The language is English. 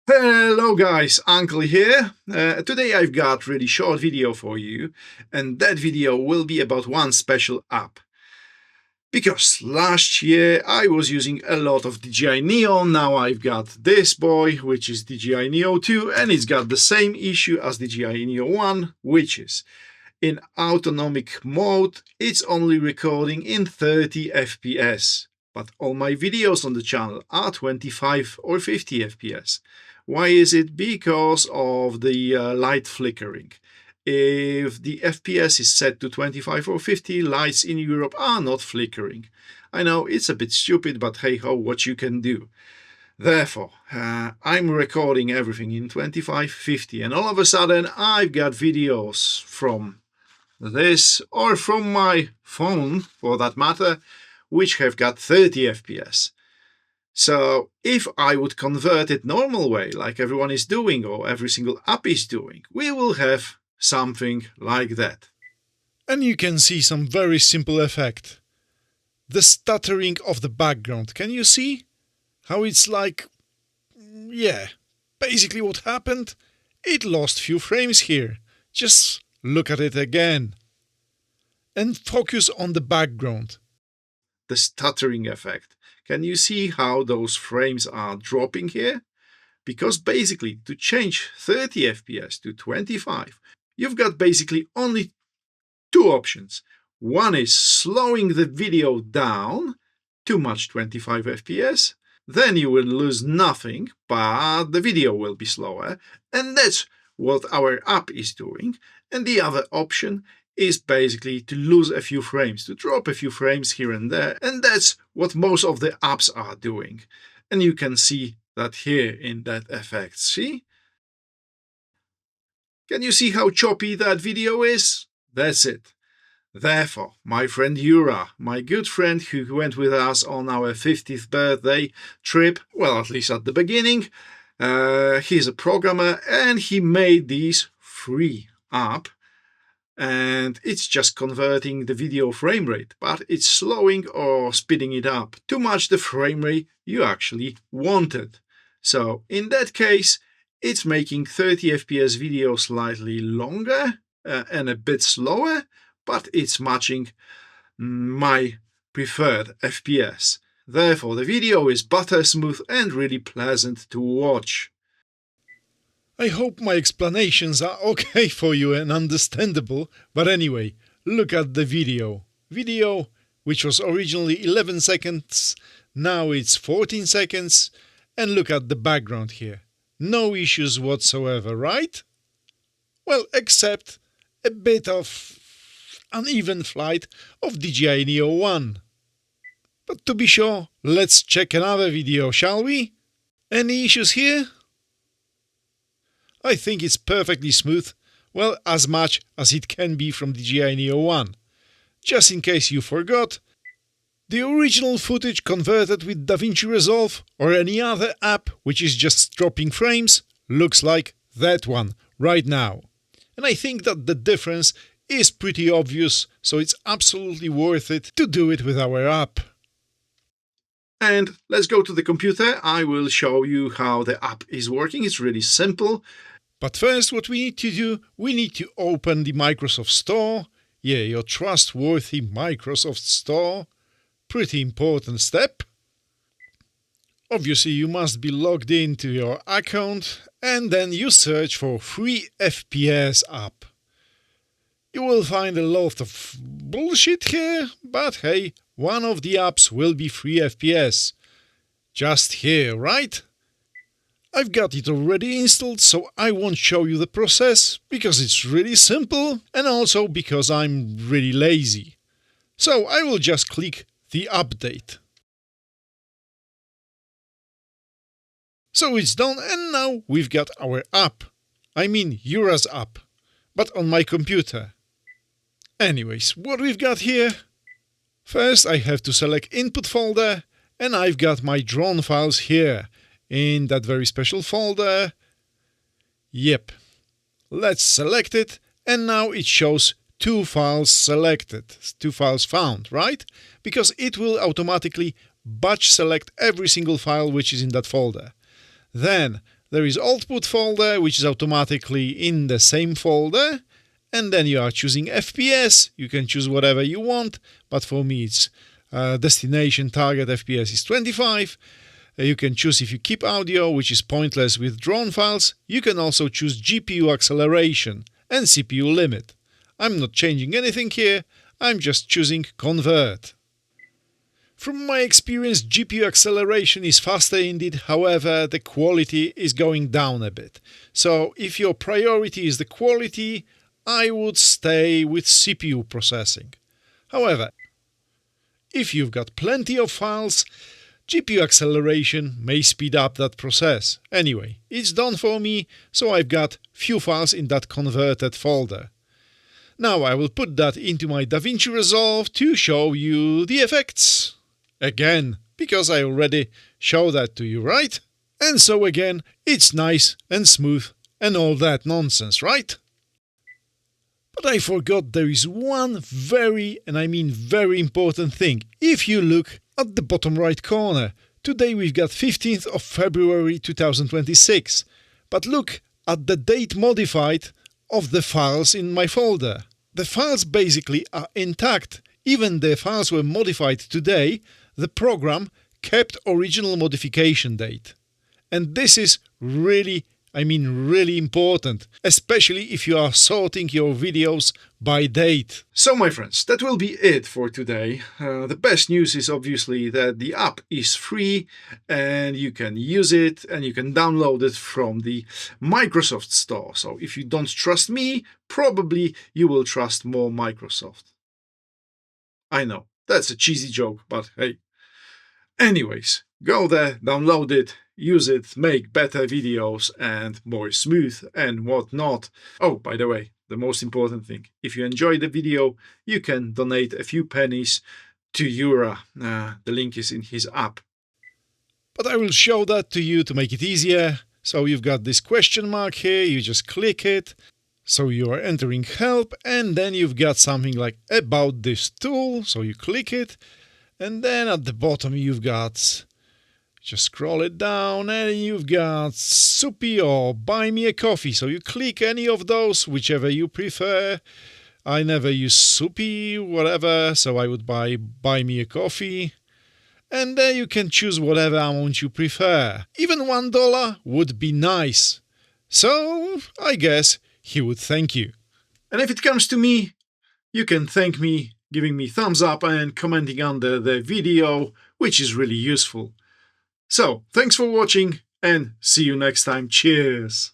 Hello guys, Uncle here. Today I've got really short video for you, and that video will be about one special app. Because last year I was using a lot of DJI Neo, now I've got this boy, which is DJI Neo 2, and it's got the same issue as DJI Neo 1, which is in autonomic mode, it's only recording in 30 FPS. But all my videos on the channel are 25 or 50 FPS. Why is it? Because of the light flickering. If the FPS is set to 25 or 50, lights in Europe are not flickering. I know it's a bit stupid, but hey ho, what you can do. Therefore, I'm recording everything in 25, 50, and all of a sudden I've got videos from this or from my phone, for that matter, which have got 30 FPS. So if I would convert it normal way, like everyone is doing or every single app is doing, we will have something like that. And you can see some very simple effect. The stuttering of the background. Can you see how it's like? Yeah, basically what happened? It lost few frames here. Just look at it again. And focus on the background. The stuttering effect. Can you see how those frames are dropping here? Because basically to change 30 FPS to 25, you've got basically only two options. One is slowing the video down, too much 25 FPS, then you will lose nothing, but the video will be slower, and that's what our app is doing. And the other option is basically to lose a few frames, to drop a few frames here and there, and that's what most of the apps are doing. And you can see that here in that effect, see? Can you see how choppy that video is? That's it. Therefore, my friend Yura, my good friend who went with us on our 50th birthday trip, well, at least at the beginning, he's a programmer and he made this free app. And it's just converting the video frame rate, but it's slowing or speeding it up too much the frame rate you actually wanted. So in that case, it's making 30 FPS video slightly longer and a bit slower, but it's matching my preferred FPS. Therefore, the video is butter smooth and really pleasant to watch. I hope my explanations are okay for you and understandable, but anyway, look at the video. Video, which was originally 11 seconds, now it's 14 seconds, and look at the background here. No issues whatsoever, right? Well, except a bit of uneven flight of DJI Neo 1. But to be sure, let's check another video, shall we? Any issues here? I think it's perfectly smooth, well, as much as it can be from DJI Neo 1. Just in case you forgot, the original footage converted with DaVinci Resolve or any other app which is just dropping frames looks like that one right now. And I think that the difference is pretty obvious, so it's absolutely worth it to do it with our app. And let's go to the computer. I will show you how the app is working. It's really simple. But first, what we need to do, we need to open the Microsoft Store. Yeah, your trustworthy Microsoft Store. Pretty important step. Obviously, you must be logged into your account and then you search for free FPS app. You will find a lot of bullshit here, but hey, one of the apps will be free FPS. Just here, right? I've got it already installed, so I won't show you the process, because it's really simple, and also because I'm really lazy. So I will just click the update. So it's done, and now we've got our app. I mean Yura's app, but on my computer. Anyways, what we've got here? First I have to select input folder, and I've got my drone files here. In that very special folder. Yep. Let's select it, and now it shows 2 files selected, 2 files found, right? Because it will automatically batch select every single file which is in that folder. Then There is output folder, which is automatically in the same folder. And then you are choosing FPS. You can choose whatever you want, but for me it's destination target FPS is 25. You can choose if you keep audio, which is pointless with drawn files. You can also choose GPU acceleration and CPU limit. I'm not changing anything here, I'm just choosing convert. From my experience, GPU acceleration is faster indeed, however, the quality is going down a bit. So if your priority is the quality, I would stay with CPU processing. However, if you've got plenty of files, GPU acceleration may speed up that process. Anyway, it's done for me, so I've got few files in that converted folder. Now I will put that into my DaVinci Resolve to show you the effects. Again, because I already showed that to you, right? And so again, it's nice and smooth and all that nonsense, right? But I forgot there is one very, and I mean very important thing. If you look at the bottom right corner, today we've got 15th of February 2026. But look at the date modified of the files in my folder. The files basically are intact. Even the files were modified today, the program kept original modification date. And this is really important, especially if you are sorting your videos by date. So my friends, that will be it for today. The best news is obviously that the app is free and you can use it and you can download it from the Microsoft Store. So if you don't trust me, probably you will trust more Microsoft. I know, that's a cheesy joke, but hey. Anyways, go there, download it, use it, make better videos and more smooth and whatnot. Oh, by the way, the most important thing, if you enjoyed the video, you can donate a few pennies to Yura. The link is in his app. But I will show that to you to make it easier. So you've got this question mark here, you just click it. So you are entering help and then you've got something like about this tool. So you click it and then at the bottom you've got, just scroll it down and you've got Soupy or Buy Me a Coffee. So you click any of those, whichever you prefer. I never use Soupy, whatever, so I would buy Me a Coffee. And there you can choose whatever amount you prefer. Even $1 would be nice. So I guess he would thank you. And if it comes to me, you can thank me giving me thumbs up and commenting under the video, which is really useful. So, thanks for watching and see you next time. Cheers!